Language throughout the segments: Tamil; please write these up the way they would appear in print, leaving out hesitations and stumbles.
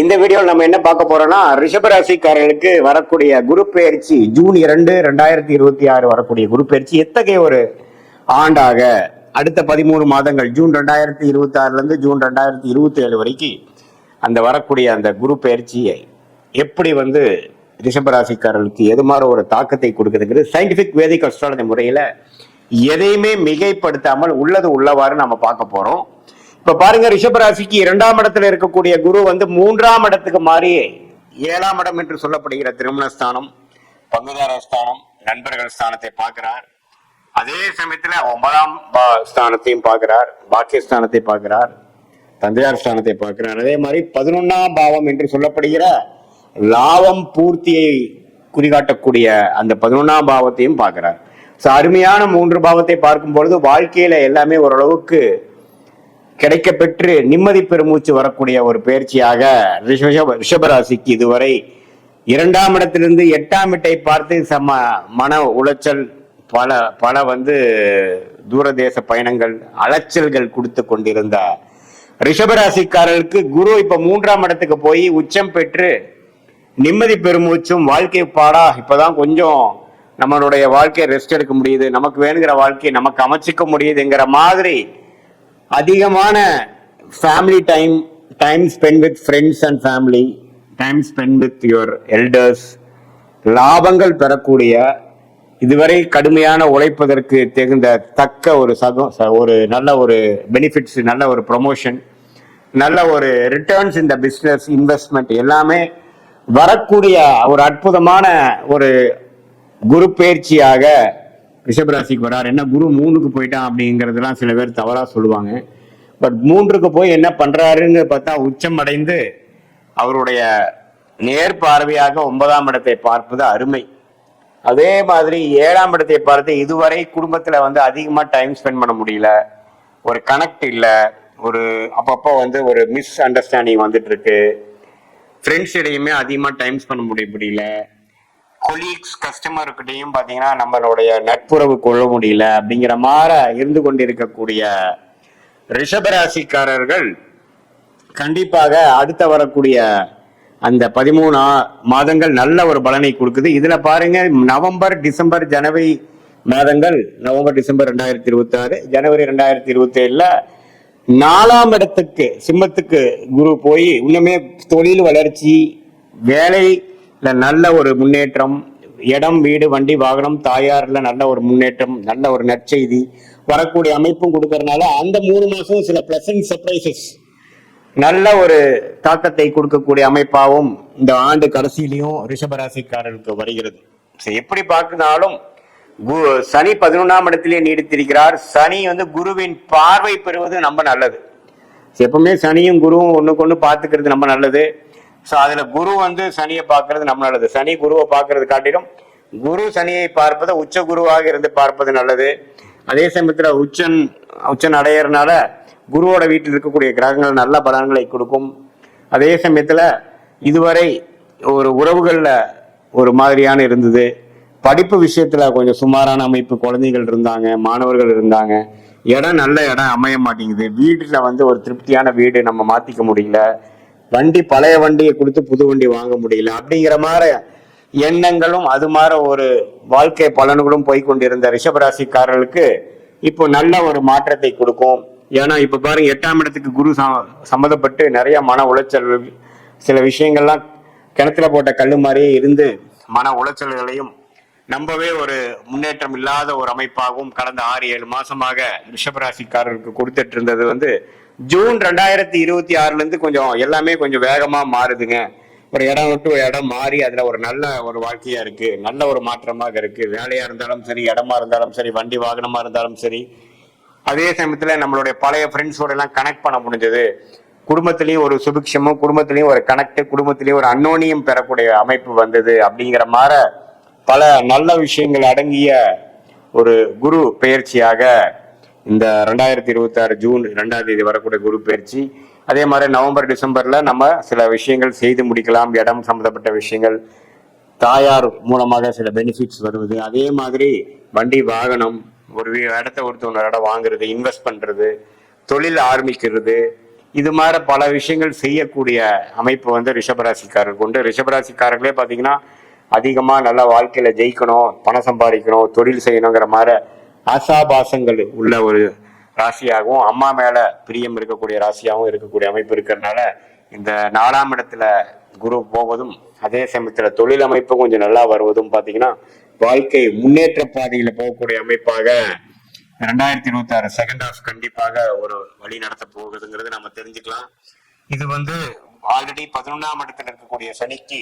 இந்த வீடியோவில் நம்ம என்ன பார்க்க போறோம்னா ரிஷபராசிக்காரர்களுக்கு வரக்கூடிய குரு பெயர்ச்சி ஜூன் 2, 2026 வரக்கூடிய குரு பெயர்ச்சி எத்தகைய ஒரு ஆண்டாக அடுத்த 13 மாதங்கள் ஜூன் 2026 இருந்து ஜூன் 2027 வரைக்கும் அந்த வரக்கூடிய அந்த குரு பெயர்ச்சியை எப்படி ரிஷபராசிக்காரர்களுக்கு எது மாதிரி ஒரு தாக்கத்தை கொடுக்குதுங்கிறது சயின்டிபிக் வேதிக் அஸ்ட்ராலஜி முறையில எதையுமே மிகைப்படுத்தாமல் உள்ளது உள்ளவாறு நம்ம பார்க்க போறோம். இப்ப பாருங்க, ரிஷபராசிக்கு 2ஆம் இடத்துல இருக்கக்கூடிய குரு 3ஆம் இடத்துக்கு மாறி 7ஆம் இடம் என்று சொல்லப்படுகிற திருமணஸ்தானம், பங்குதார ஸ்தானம், நண்பர்கள் ஸ்தானத்தை பார்க்கிறார். அதே சமயத்துல 9ஆம் ஸ்தானத்தையும் பார்க்கிறார், பாக்கியஸ்தானத்தை பார்க்கிறார், தந்தையார் ஸ்தானத்தை பார்க்கிறார். அதே மாதிரி 11ஆம் பாவம் என்று சொல்லப்படுகிற லாபம் பூர்த்தியை குறிகாட்டக்கூடிய அந்த 11ஆம் பாவத்தையும் பார்க்கிறார். அருமையான 3 பாவத்தை பார்க்கும் பொழுது வாழ்க்கையில எல்லாமே ஓரளவுக்கு கிடைக்க பெற்று நிம்மதி பெருமூச்சு வரக்கூடிய ஒரு பயிற்சியாக ரிஷபராசிக்கு இதுவரை 2ஆம் இடத்திலிருந்து 8ஆம் இடத்தை பார்த்து மன உளைச்சல், பல தூரதேச பயணங்கள், அலைச்சல்கள் கொடுத்து கொண்டிருந்த ரிஷபராசிக்காரர்களுக்கு குரு இப்ப 3ஆம் இடத்துக்கு போய் உச்சம் பெற்று நிம்மதி பெருமூச்சும் வாழ்க்கை பாடா இப்பதான் கொஞ்சம் நம்மளுடைய வாழ்க்கையை ரெஸ்ட் எடுக்க முடியுது, நமக்கு வேணுங்கிற வாழ்க்கையை நமக்கு அமைச்சிக்க முடியுதுங்கிற மாதிரி அதிகமான family time spend with friends and family, time spend with your elders, லாபங்கள் பெறக்கூடிய, இதுவரை கடுமையான உழைப்பதற்கு தக்க ஒரு நல்ல ஒரு பெனிஃபிட்ஸ், நல்ல ஒரு ப்ரொமோஷன், நல்ல ஒரு ரிட்டர்ன்ஸ் இந்த பிஸ்னஸ் இன்வெஸ்ட்மெண்ட் எல்லாமே வரக்கூடிய ஒரு அற்புதமான ஒரு குரு பயிற்சியாக ரிஷபராசிக்கு வரார். என்ன குரு 3க்கு போயிட்டான் அப்படிங்கிறதுலாம் சில பேர் தவறா சொல்லுவாங்க. பட் 3க்கு போய் என்ன பண்றாருன்னு பார்த்தா உச்சம் அடைந்து அவருடைய நேர் பார்வையாக 9ஆம் இடத்தை பார்ப்பது அருமை. அதே மாதிரி 7ஆம் இடத்தை பார்த்து இதுவரை குடும்பத்துல அதிகமா டைம் ஸ்பெண்ட் பண்ண முடியல, ஒரு கனெக்ட் இல்லை, ஒரு அப்பப்போ ஒரு மிஸ் அண்டர்ஸ்டாண்டிங் வந்துட்டு இருக்கு, ஃப்ரெண்ட்ஸ் இடையுமே அதிகமா டைம் ஸ்பெண்ட் முடியல, கொலீக்ஸ் கஸ்டமர்கிட்டையும் பாத்தீங்கன்னா நம்மளுடைய நட்புறவு கொள்ள முடியல அப்படிங்கிற மாதிரி இருந்து கொண்டிருக்கக்கூடிய ரிஷபராசிக்காரர்கள் கண்டிப்பாக அடுத்த வரக்கூடிய அந்த 13 மாதங்கள் நல்ல ஒரு பலனை கொடுக்குது. இதுல பாருங்க, நவம்பர், டிசம்பர், ஜனவரி மாதங்கள், நவம்பர், டிசம்பர் 2026, ஜனவரி 2027ல 4ஆம் இடத்துக்கு சிம்மத்துக்கு குரு போய் இன்னுமே தொழில் வளர்ச்சி, வேலையில நல்ல ஒரு முன்னேற்றம், இடம், வீடு, வண்டி, வாகனம், தாயார்ல நல்ல ஒரு முன்னேற்றம், நல்ல ஒரு நற்செய்தி வரக்கூடிய அமைப்பும் கொடுக்கறதுனால அந்த 3 மாசம் சில பிளசன்ட் சர்ப்ரைசஸ், நல்ல ஒரு தாக்கத்தை கொடுக்கக்கூடிய அமைப்பாகவும் இந்த ஆண்டு கடைசியிலையும் ரிஷபராசிக்காரர்களுக்கு வருகிறது. எப்படி பார்க்கனாலும் சனி 11ஆம் இடத்திலே நீடித்திருக்கிறார். சனி குருவின் பார்வை பெறுவது ரொம்ப நல்லது. எப்பவுமே சனியும் குருவும் ஒண்ணுக்கு ஒண்ணு பார்த்துக்கிறது ரொம்ப நல்லது. அதுல குரு சனியை பார்க்கறது நம்ம நல்லது. சனி குருவை பார்க்கறது காட்டிலும் குரு சனியை பார்ப்பது உச்ச குருவாக இருந்து பார்ப்பது நல்லது. அதே சமயத்துல உச்சன் அடையறதுனால குருவோட வீட்டில் இருக்கக்கூடிய கிரகங்கள் நல்ல பலன்களை கொடுக்கும். அதே சமயத்துல இதுவரை ஒரு உறவுகள்ல ஒரு மாதிரியான இருந்தது, படிப்பு விஷயத்துல கொஞ்சம் சுமாரான அமைப்பு, குழந்தைகள் இருந்தாங்க, மாணவர்கள் இருந்தாங்க, இடம் நல்ல இடம் அமைய மாட்டேங்குது, வீட்டுல ஒரு திருப்தியான வீடு நம்ம மாத்திக்க முடியல, வண்டி பழைய வண்டியை கொடுத்து புது வண்டி வாங்க முடியல அப்படிங்கிற மாதிரி எண்ணங்களும் அது மாதிரி ஒரு வாழ்க்கை பலன்களும் போய்கொண்டிருந்த ரிஷபராசிக்காரர்களுக்கு இப்போ நல்ல ஒரு மாற்றத்தை கொடுக்கும். ஏன்னா இப்ப பாருங்க, 8ஆம் இடத்துக்கு குரு சம்மந்தப்பட்டு நிறைய மன உளைச்சல், சில விஷயங்கள்லாம் கிணத்துல போட்ட கல்லு மாதிரியே இருந்து மன உளைச்சல்களையும் நம்பவே ஒரு முன்னேற்றம் இல்லாத ஒரு அமைப்பாகவும் கடந்த 6-7 மாசமாக ரிஷபராசிக்காரர்களுக்கு கொடுத்துட்டு இருந்தது ஜூன் 2026 இருந்து கொஞ்சம் எல்லாமே கொஞ்சம் வேகமா மாறுதுங்க. ஒரு இடம் விட்டு ஒரு இடம் மாறி அதுல ஒரு நல்ல ஒரு வாழ்க்கையா இருக்கு, நல்ல ஒரு மாற்றமாக இருக்கு. வேலையா இருந்தாலும் சரி, இடமா இருந்தாலும் சரி, வண்டி வாகனமா இருந்தாலும் சரி. அதே சமயத்துல நம்மளுடைய பழைய ஃப்ரெண்ட்ஸோட எல்லாம் கனெக்ட் பண்ண முடிஞ்சது. குடும்பத்திலையும் ஒரு சுபிக்ஷமும், குடும்பத்திலையும் ஒரு கனெக்ட், குடும்பத்திலையும் ஒரு அன்னோனியம் பெறக்கூடிய அமைப்பு வந்தது. அப்படிங்கிற மாதிரி பல நல்ல விஷயங்கள் அடங்கிய ஒரு குரு பெயர்ச்சியாக இந்த 2026 ஜூன் 2ஆம் தேதி வரக்கூடிய குரு பயிற்சி. அதே மாதிரி நவம்பர், டிசம்பர்ல நம்ம சில விஷயங்கள் செய்து முடிக்கலாம். இடம் சம்பந்தப்பட்ட விஷயங்கள், தாயார் மூலமாக சில பெனிஃபிட்ஸ் வருவது. அதே மாதிரி வண்டி வாகனம், ஒரு இடத்த ஒருத்தர் இடம் வாங்குறது, இன்வெஸ்ட் பண்றது, தொழில் ஆரம்பிக்கிறது, இது மாதிரி பல விஷயங்கள் செய்யக்கூடிய அமைப்பு வந்து ரிஷபராசிக்காரர்கள் உண்டு. ரிஷபராசிக்காரர்களே பார்த்தீங்கன்னா அதிகமாக நல்லா வாழ்க்கையில ஜெயிக்கணும், பணம் சம்பாதிக்கணும், தொழில் செய்யணுங்கிற மாதிரி ஆசாபாசங்கள் உள்ள ஒரு ராசியாகவும் அம்மா மேல பிரியம் இருக்கக்கூடிய ராசியாகவும் இருக்கக்கூடிய அமைப்பு இருக்கிறதுனால இந்த 4ஆம் இடத்துல குரு போவதும் அதே சமயத்துல தொழில் அமைப்பு கொஞ்சம் நல்லா வருவதும் பாத்தீங்கன்னா வாழ்க்கை முன்னேற்ற பாதையில போகக்கூடிய அமைப்பாக 2026 செகண்ட் ஹாஃப் கண்டிப்பாக ஒரு வழி நடத்த போகுதுங்கிறது நம்ம தெரிஞ்சுக்கலாம். இது வந்து ஆல்ரெடி 11ஆம் இடத்துல இருக்கக்கூடிய சனிக்கு,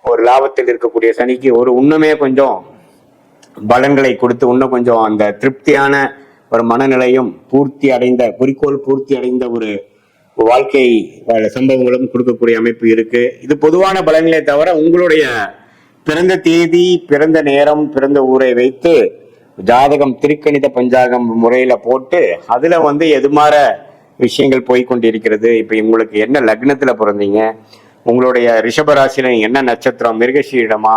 ஒரு லாபத்தில் இருக்கக்கூடிய சனிக்கு ஒரு இன்னுமே கொஞ்சம் பலன்களை கொடுத்து இன்னும் கொஞ்சம் அந்த திருப்தியான ஒரு மனநிலையும் பூர்த்தி அடைந்த குறிக்கோள் பூர்த்தி அடைந்த ஒரு வாழ்க்கை சம்பவங்களும் கொடுக்கக்கூடிய அமைப்பு இருக்கு. இது பொதுவான பலன்களே தவிர உங்களுடைய பிறந்த தேதி, பிறந்த நேரம், பிறந்த ஊரை வைத்து ஜாதகம் திருக்கணித பஞ்சாங்கம் முறையில போட்டு அதுல வந்து எதுமாற விஷயங்கள் போய்கொண்டிருக்கிறது. இப்ப உங்களுக்கு என்ன லக்னத்துல பிறந்தீங்க, உங்களுடைய ரிஷபராசியில என்ன நட்சத்திரம், மிருகசீடமா,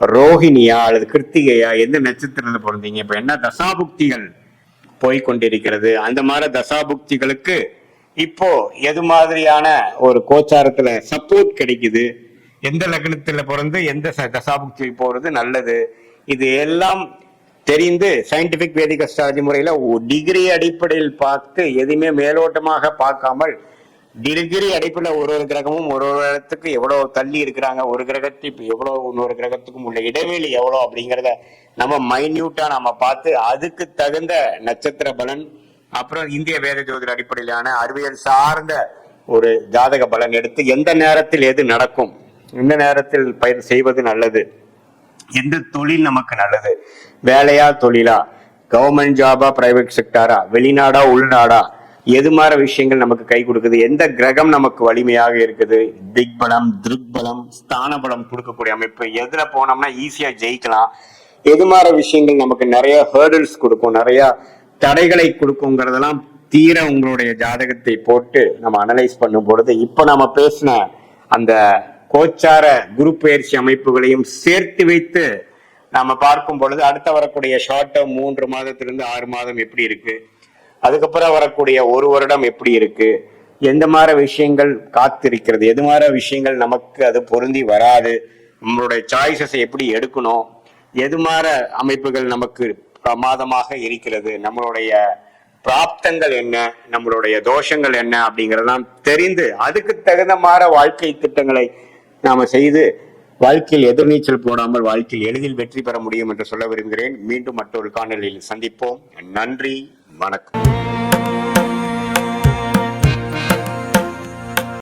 ரோஹிணியா அல்லது கிருத்திகையா, எந்த நட்சத்திரத்துல பிறந்தீங்க, இப்ப என்ன தசாபுக்திகள் போய்கொண்டிருக்கிறது, அந்த மாதிரி தசாபுக்திகளுக்கு இப்போ எது மாதிரியான ஒரு கோச்சாரத்துல சப்போர்ட் கிடைக்குது, எந்த லக்னத்துல பிறந்து எந்த தசாபுக்தி போறது நல்லது, இது எல்லாம் தெரிந்து சயின்டிபிக் வேதிக் அஸ்ட்ராலஜி முறையில டிகிரி அடிப்படையில் பார்த்து எதுவுமே மேலோட்டமாக பார்க்காமல் டிகிரி அடிப்படையில் ஒரு கிரகமும் ஒரு இடத்துக்கு எவ்வளவு தள்ளி இருக்கிறாங்க, ஒரு கிரகத்துக்கு எவ்வளவு இன்னொரு கிரகத்துக்கும் உள்ள இடைவெளி எவ்வளவு அப்படிங்கிறத நம்ம மைன்யூட்டா நம்ம பார்த்து அதுக்கு தகுந்த நட்சத்திர பலன், அப்புறம் இந்திய வேத ஜோதிட அடிப்படையிலான அறிவியல் சார்ந்த ஒரு ஜாதக பலன் எடுத்து எந்த நேரத்தில் எது நடக்கும், எந்த நேரத்தில் பயிர் செய்வது நல்லது, எந்த தொழில் நமக்கு நல்லது, வேலையா தொழிலா, கவர்மெண்ட் ஜாபா பிரைவேட் செக்டாரா, வெளிநாடா உள்நாடா, எது மாதிரி விஷயங்கள் நமக்கு கை கொடுக்குது, எந்த கிரகம் நமக்கு வலிமையாக இருக்குது, திக்பலம் திருக்பலம் ஸ்தான பலம் கொடுக்கக்கூடிய அமைப்பு, எதுல போனோம்னா ஈஸியா ஜெயிக்கலாம், எது மாதிரி விஷயங்கள் நமக்கு நிறைய ஹேர்டில்ஸ் கொடுக்கும், நிறைய தடைகளை கொடுக்குங்கிறதெல்லாம் தீர உங்களுடைய ஜாதகத்தை போட்டு நம்ம அனலைஸ் பண்ணும் பொழுது இப்ப நம்ம பேசின அந்த கோச்சார குரு பயிற்சி அமைப்புகளையும் சேர்த்து வைத்து நாம பார்க்கும் பொழுது அடுத்த வரக்கூடிய ஷார்ட் டேர்ம் 3 மாதத்திலிருந்து 6 மாதம் எப்படி இருக்கு, அதுக்கப்புறம் வரக்கூடிய 1 வருடம் எப்படி இருக்கு, எந்த மாதிரி விஷயங்கள் காத்திருக்கிறது, எது மாதிரி விஷயங்கள் நமக்கு அது பொருந்தி வராது, நம்மளுடைய சாய்ஸஸை எப்படி எடுக்கணும், எது மாதிரி அமைப்புகள் நமக்கு பிரமாதமாக இருக்கிறது, நம்மளுடைய பிராப்தங்கள் என்ன, நம்மளுடைய தோஷங்கள் என்ன அப்படிங்கறதெல்லாம் தெரிந்து அதுக்கு தகுந்த மாதிரி வாழ்க்கை திட்டங்களை நாம செய்து வாழ்க்கையில் எதிர்நீச்சல் போடாமல் வாழ்க்கையில் எளிதில் வெற்றி பெற முடியும் என்று சொல்ல விரும்புகிறேன். மீண்டும் மற்றொரு காணொலியில் சந்திப்போம். நன்றி, வணக்கம்.